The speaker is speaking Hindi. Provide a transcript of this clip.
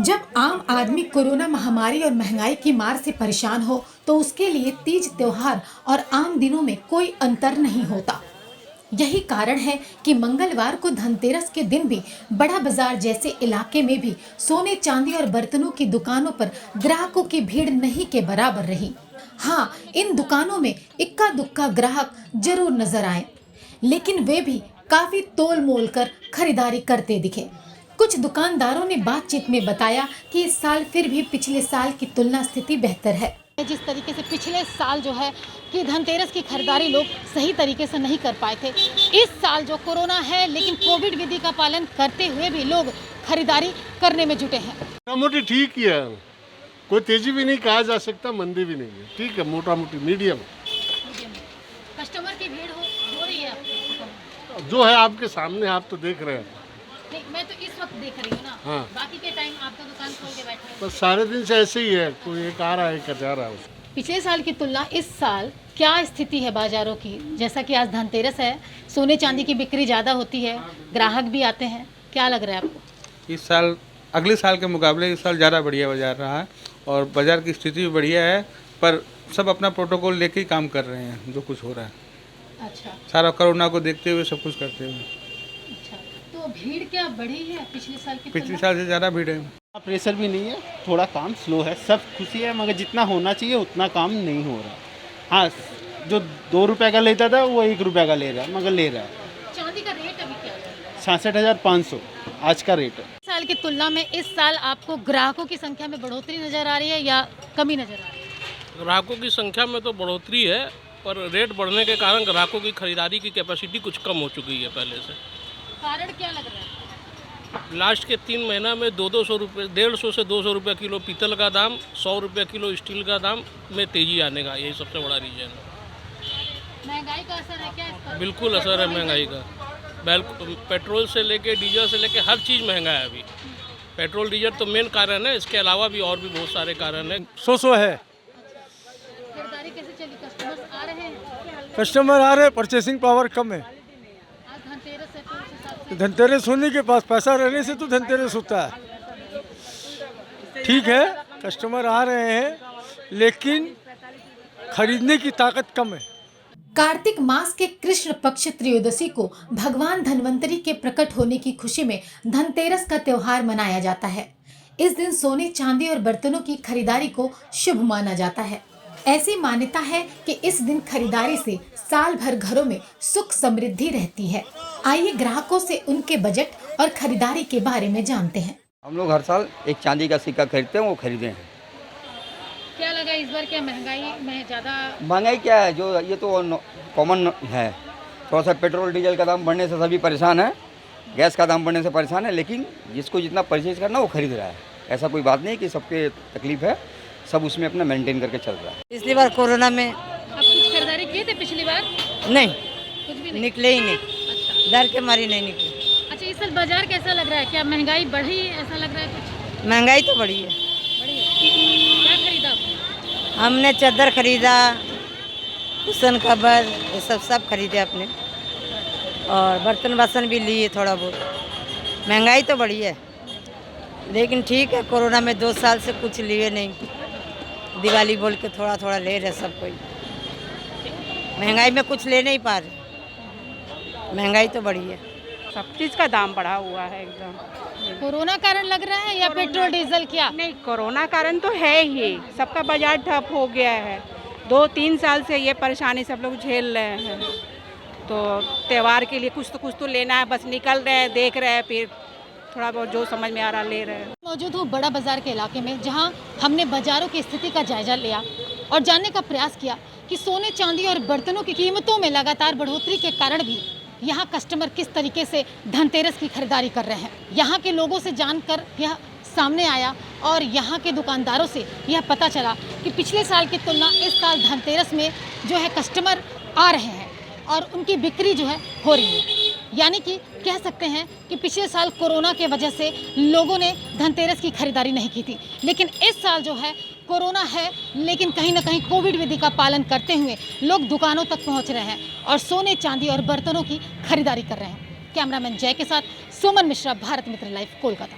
जब आम आदमी कोरोना महामारी और महंगाई की मार से परेशान हो तो उसके लिए तीज त्योहार और आम दिनों में कोई अंतर नहीं होता। यही कारण है कि मंगलवार को धनतेरस के दिन भी बड़ा बाजार जैसे इलाके में भी सोने चांदी और बर्तनों की दुकानों पर ग्राहकों की भीड़ नहीं के बराबर रही। हाँ, इन दुकानों में इक्का दुक्का ग्राहक जरूर नजर आए, लेकिन वे भी काफी तोल मोल कर खरीदारी करते दिखे। कुछ दुकानदारों ने बातचीत में बताया कि इस साल फिर भी पिछले साल की तुलना स्थिति बेहतर है। जिस तरीके से पिछले साल जो है कि धनतेरस की खरीदारी लोग सही तरीके से नहीं कर पाए थे, इस साल जो कोरोना है लेकिन कोविड विधि का पालन करते हुए भी लोग खरीदारी करने में जुटे हैं। मोटा मोटी ठीक ही है, कोई तेजी भी नहीं कहा जा सकता, मंदी भी नहीं है, ठीक है, मोटा मोटी मीडियम। कस्टमर की भीड़ हो रही है आपके जो है आपके सामने, आप तो देख रहे हैं। नहीं, मैं तो इस वक्त देख रही हूँ ना। हाँ। बाकी के टाइम आपका दुकान खोल के बैठे हैं। बस सारे दिन से ऐसे ही है, कोई एक आ रहा है, एक जा रहा है। पिछले साल की तुलना इस साल क्या स्थिति है बाजारों की? जैसा कि आज धनतेरस है, सोने चांदी की बिक्री ज़्यादा होती है, ग्राहक भी आते हैं, क्या लग रहा है आपको? इस साल अगले साल के मुकाबले इस साल ज़्यादा बढ़िया बाजार रहा है और बाज़ार की स्थिति भी बढ़िया है, पर सब अपना प्रोटोकॉल लेके ही काम कर रहे हैं। जो कुछ हो रहा है अच्छा, सारा कोरोना को देखते हुए सब कुछ करते हुए। अच्छा, तो भीड़ क्या बढ़ी है पिछले साल की पिछले तुलना? साल से ज़्यादा भीड़ है। प्रेशर भी नहीं है, थोड़ा काम स्लो है, सब खुशी है, मगर जितना होना चाहिए उतना काम नहीं हो रहा। हाँ, जो 2 रुपये का लेता था वो 1 रुपये का ले रहा है, मगर ले रहा है। चांदी का रेट अभी क्या है? 66,500 आज का रेट है। साल की तुलना में इस साल आपको ग्राहकों की संख्या में बढ़ोतरी नजर आ रही है या कमी नजर आ रही है? ग्राहकों की संख्या में तो बढ़ोतरी है, पर रेट बढ़ने के कारण ग्राहकों की खरीदारी की कैपेसिटी कुछ कम हो चुकी है पहले से। कारण क्या लग रहा है? लास्ट के 3 महीना में 200 रुपये, 150 से 200 रुपये किलो पीतल का दाम, 100 रुपये किलो स्टील का दाम में तेजी आने का यही सबसे बड़ा रीजन है। महंगाई का असर है क्या इस पर? बिल्कुल असर है महंगाई का। पेट्रोल से लेके डीजल से लेके हर चीज़ महंगा है अभी। पेट्रोल डीजल तो मेन कारण है, इसके अलावा भी और भी बहुत सारे कारण हैं। सो है। खरीदारी कैसे चली? कस्टमर्स आ रहे हैं? कस्टमर आ रहे हैं, परचेसिंग पावर कम है। आज धनतेरस है तो उस हिसाब से धनतेरस होने के पास पैसा रहने से तो धनतेरस होता है। ठीक है, कस्टमर आ रहे हैं, लेकिन खरीदने की ताकत कम है। कार्तिक मास के कृष्ण पक्ष त्रयोदशी को भगवान धन्वंतरी के प्रकट होने की खुशी में धनतेरस का त्योहार मनाया जाता है। इस दिन सोने चांदी और बर्तनों की खरीदारी को शुभ माना जाता है। ऐसी मान्यता है कि इस दिन खरीदारी से साल भर घरों में सुख समृद्धि रहती है। आइए ग्राहकों से उनके बजट और खरीदारी के बारे में जानते हैं। हम लोग हर साल एक चांदी का सिक्का खरीदते हैं, वो खरीदे हैं। क्या लगा इस बार? क्या महंगाई में ज्यादा? महंगाई क्या है, जो ये तो कॉमन है। थोड़ा सा पेट्रोल डीजल का दाम बढ़ने से सभी परेशान है, गैस का दाम बढ़ने से परेशान है, लेकिन जिसको जितना परचेज करना वो खरीद रहा है। ऐसा कोई बात नहीं कि सबके तकलीफ है, सब उसमें अपना मेंटेन करके चल रहा है। पिछली बार कोरोना में आप कुछ खरीदारी किए थे पिछली बार? नहीं, कुछ भी नहीं? निकले ही नहीं, अच्छा, डर के मारे नहीं निकले। अच्छा, इस साल बाजार कैसा लग रहा है? क्या महंगाई बढ़ी ऐसा लग रहा है कुछ? महंगाई तो बढ़ी है। बढ़ी है। क्या खरीदा आपने? हमने चादर खरीदा, कुशन कवर, ये सब खरीदे अपने, और बर्तन बासन भी लिए थोड़ा बहुत। महंगाई तो बढ़ी है, लेकिन ठीक है, कोरोना में 2 साल से कुछ लिए नहीं, दिवाली बोल के थोड़ा थोड़ा ले रहे सब कोई। महंगाई में कुछ ले नहीं पा रहे, महंगाई तो बढ़ी है। सब चीज़ का दाम बढ़ा हुआ है एकदम। कोरोना कारण लग रहा है या पेट्रोल डीजल? क्या नहीं, कोरोना कारण तो है ही, सबका बाजार ठप हो गया है। 2-3 साल से ये परेशानी सब लोग झेल रहे हैं, तो त्यौहार के लिए कुछ तो लेना है, बस निकल रहे हैं, देख रहे हैं, फिर थोड़ा बहुत जो समझ में आ रहा ले रहे हैं। मौजूद हूँ बड़ा बाजार के इलाके में, जहाँ हमने बाजारों की स्थिति का जायजा लिया और जानने का प्रयास किया कि सोने चांदी और बर्तनों की कीमतों में लगातार बढ़ोतरी के कारण भी यहाँ कस्टमर किस तरीके से धनतेरस की खरीदारी कर रहे हैं। यहाँ के लोगों से जानकर यह सामने आया और यहाँ के दुकानदारों से यह पता चला कि पिछले साल की तुलना इस साल धनतेरस में जो है कस्टमर आ रहे हैं और उनकी बिक्री जो है हो रही है। यानी कि कह सकते हैं कि पिछले साल कोरोना के वजह से लोगों ने धनतेरस की खरीदारी नहीं की थी, लेकिन इस साल जो है कोरोना है, लेकिन कहीं ना कहीं कोविड विधि का पालन करते हुए लोग दुकानों तक पहुंच रहे हैं और सोने चांदी और बर्तनों की खरीदारी कर रहे हैं। कैमरामैन जय के साथ सुमन मिश्रा, भारत मित्र लाइव, कोलकाता।